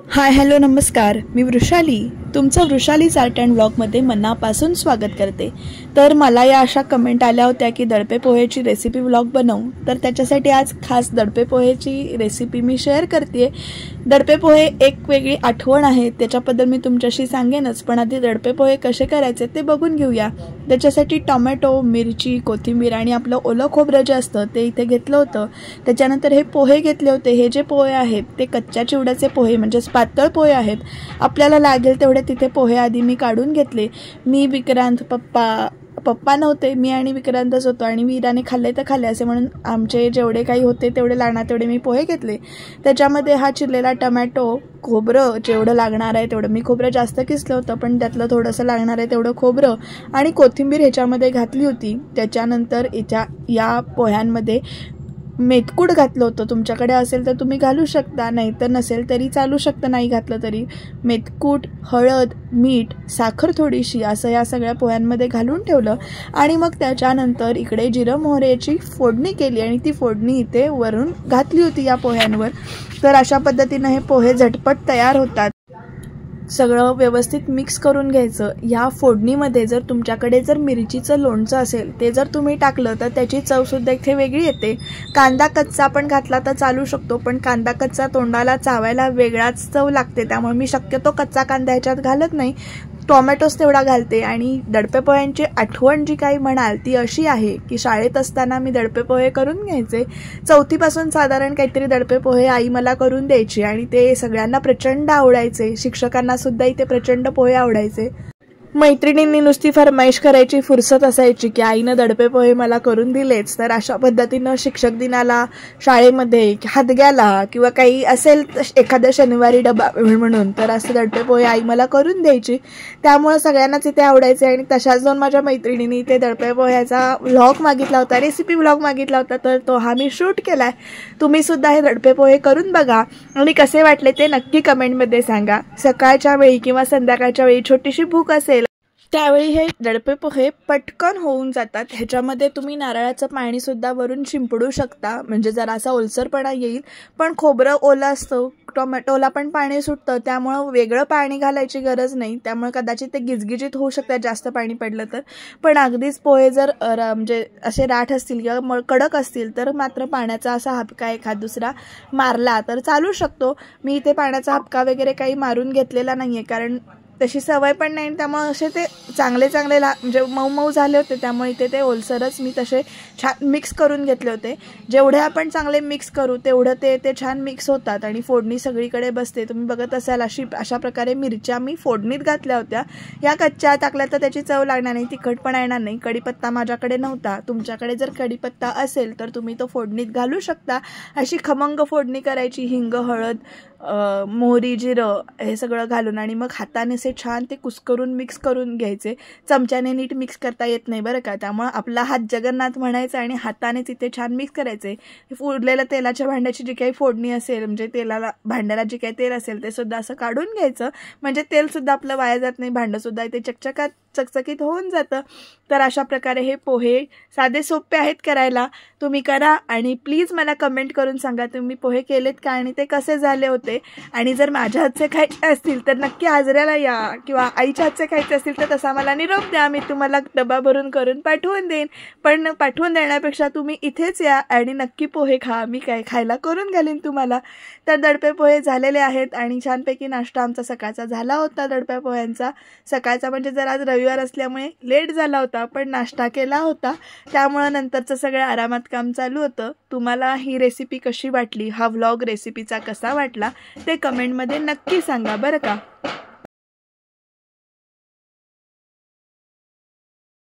Hi hello नमस्कार, मी वृषाली तुमचं वृषालीज art and ब्लॉगमध्ये मनापासून स्वागत करते। तर मला या अशा कमेंट आल्या होत्या की दडपे पोहेची रेसिपी व्लॉग बनवू, तर त्याच्यासाठी आज खास दडपे पोहेची रेसिपी मी शेअर करते। दडपे पोहे एक वेगळी आठवण आहे, त्याच्याबद्दल मी तुमच्याशी सांगेनच, पण आधी दडपे पोहे कसे करायचे ते बघून घेऊया। त्याच्यासाठी टोमॅटो, मिरची, कोथिंबीर आणि आपलं ओलं खोबरं जे असतं ते इथे घेतलं होतं। त्याच्यानंतर हे पोहे घेतले होते। हे जे पोहे आहेत ते कच्च्या चिवड्याचे पोहे म्हणजे पातळ पोहे आहेत। आपल्याला लागेल तेवढे तिथे पोहे आधी मी काढून घेतले। मी, विक्रांत, पप्पा नव्हते, मी आणि विक्रांतच होतो आणि वीराने खाल्ले तर खाल्ले असे म्हणून आमचे जेवढे काही होते तेवढे लागणार तेवढे मी पोहे घेतले। त्याच्यामध्ये हा चिरलेला टोमॅटो, खोबरं जेवढं लागणार आहे तेवढं, मी खोबरं जास्त किसलं होतं पण त्यातलं थोडंसं लागणार आहे तेवढं खोबरं आणि कोथिंबीर ह्याच्यामध्ये घातली होती। त्याच्यानंतर या पोह्यांमध्ये मेथकूट घातलं होतं। तुमच्याकडे असेल तर तुम्ही घालू शकता, नाही तर नसेल तरी चालू शकतं, नाही घातलं तरी। मेथकूट, हळद, मीठ, साखर थोडीशी असं या सगळ्या पोह्यांमध्ये घालून ठेवलं आणि मग त्याच्यानंतर इकडे जिरं मोहरीची फोडणी केली आणि ती फोडणी इथे वरून घातली होती या पोह्यांवर। तर अशा पद्धतीने हे पोहे झटपट तयार होतात। सगळं व्यवस्थित मिक्स करून घ्यायचं। या फोडणीमध्ये जर तुमच्याकडे मिरचीचं लोणचं असेल ते जर तुम्ही टाकलं तर त्याची चवसुद्धा इथे वेगळी येते। कांदा कच्चा पण घातला तर चालू शकतो, पण कांदा कच्चा तोंडाला चावायला वेगळाच चव लागते, त्यामुळे मी शक्यतो कच्चा कांदा ह्याच्यात घालत नाही, टोमॅटोच तेवढा घालते। आणि दडपे पोह्यांची आठवण जी काही म्हणाल ती अशी आहे की शाळेत असताना मी दडपे पोहे करून घ्यायचे। चौथीपासून साधारण काहीतरी दडपे पोहे आई मला करून द्यायची आणि ते सगळ्यांना प्रचंड आवडायचे। शिक्षकांना सुद्धा इथे प्रचंड पोहे आवडायचे। मैत्रिणींनी नुसती फरमाईश करायची फुरसत असायची की आईनं दडपे पोहे मला करून दिलेच। तर अशा पद्धतीनं शिक्षक दिनाला, शाळेमध्ये, हादग्याला किंवा काही असेल एखाद्या शनिवारी डबा म्हणून तर असं दडपे पोहे आई मला करून द्यायची, त्यामुळे सगळ्यांनाच इथे आवडायचे। आणि तशाच दोन माझ्या मैत्रिणींनी इथे दडपे पोह्याचा व्लॉग मागितला होता, रेसिपी व्लॉग मागितला होता, तर तो हा मी शूट केलाय। तुम्ही सुद्धा हे दडपे पोहे करून बघा आणि कसे वाटले ते नक्की कमेंटमध्ये सांगा। सकाळच्या वेळी किंवा संध्याकाळच्या वेळी छोटीशी भूक असेल त्यावेळी हे दडपे पोहे पटकन होऊन जातात। ह्याच्यामध्ये तुम्ही नारळाचं पाणी सुद्धा वरून शिंपडू शकता, म्हणजे जरासा ओलसरपणा येईल, पण खोबरं ओलं असतं, टोमॅटोला पण पाणी सुटतं, त्यामुळं वेगळं पाणी घालायची गरज नाही, त्यामुळे कदाचित ते गिजगिजीत होऊ शकतात जास्त पाणी पडलं तर। पण अगदीच पोहे जर म्हणजे असे राठ असतील किंवा कडक असतील तर मात्र पाण्याचा असा हापका एखाद दुसरा मारला तर चालू शकतो। मी इथे पाण्याचा हापका वगैरे काही मारून घेतलेला नाहीये, कारण तशी सवय पण नाही, त्यामुळे असे ते चांगले म्हणजे मऊ मऊ झाले होते, त्यामुळे इथे ते ओलसरच मी तसे छान मिक्स करून घेतले होते। जेवढे आपण चांगले मिक्स करू तेवढं ते छान मिक्स होतात आणि फोडणी सगळीकडे बसते। तुम्ही बघत असाल अशा प्रकारे मिरच्या मी फोडणीत घातल्या होत्या। या कच्च्या टाकल्या तर त्याची चव लागणार नाही, तिखटपणा येणार नाही। कढीपत्ता माझ्याकडे नव्हता, तुमच्याकडे जर कढीपत्ता असेल तर तुम्ही तो फोडणीत घालू शकता। अशी खमंग फोडणी करायची, हिंग, हळद, मोहरी, जिरं हे सगळं घालून आणि मग हाताने से छान ते कुस्करून मिक्स करून घ्यायचे। चमच्याने नीट मिक्स करता येत नाही बरं का, त्यामुळे आपला हात जगन्नाथ म्हणायचा आणि हाताने तिथे छान मिक्स करायचे। उरलेलं तेलाच्या भांड्याची जी काही फोडणी असेल, म्हणजे भांड्याला जे काही तेल असेल ते सुद्धा असं काढून घ्यायचं, म्हणजे तेल सुद्धा आपलं वाया जात नाही, भांडं सुद्धा इथे चकचकीत होऊन जातं। तर अशा प्रकारे हे पोहे साधे सोपे आहेत करायला, तुम्ही करा आणि प्लीज मला कमेंट करून सांगा तुम्ही पोहे केलेत का आणि ते कसे झाले होते। आणि जर माझ्या हातचे खायचे असतील तर नक्की हाजऱ्याला या, किंवा आईच्या हातचे खायचे असतील तर तसा मला निरोप द्या, मी तुम्हाला डबा भरून करून पाठवून देईन। पण पाठवून देण्यापेक्षा तुम्ही इथेच या आणि नक्की पोहे खा, मी काय खायला करून घालीन तुम्हाला। तर दडपे पोहे झालेले आहेत आणि छानपैकी नाश्ता आमचा सकाळचा झाला होता दडप्या पोह्यांचा। सकाळचा म्हणजे जर आज रविवार असल्यामुळे लेट झाला होता, पण नाश्ता केला होता, त्यामुळे नंतरचं सगळं आरामात काम चालू होतं। तुम्हाला ही रेसिपी कशी वाटली, हा व्लॉग रेसिपीचा कसा वाटला ते कमेंटमध्ये नक्की सांगा बरं का।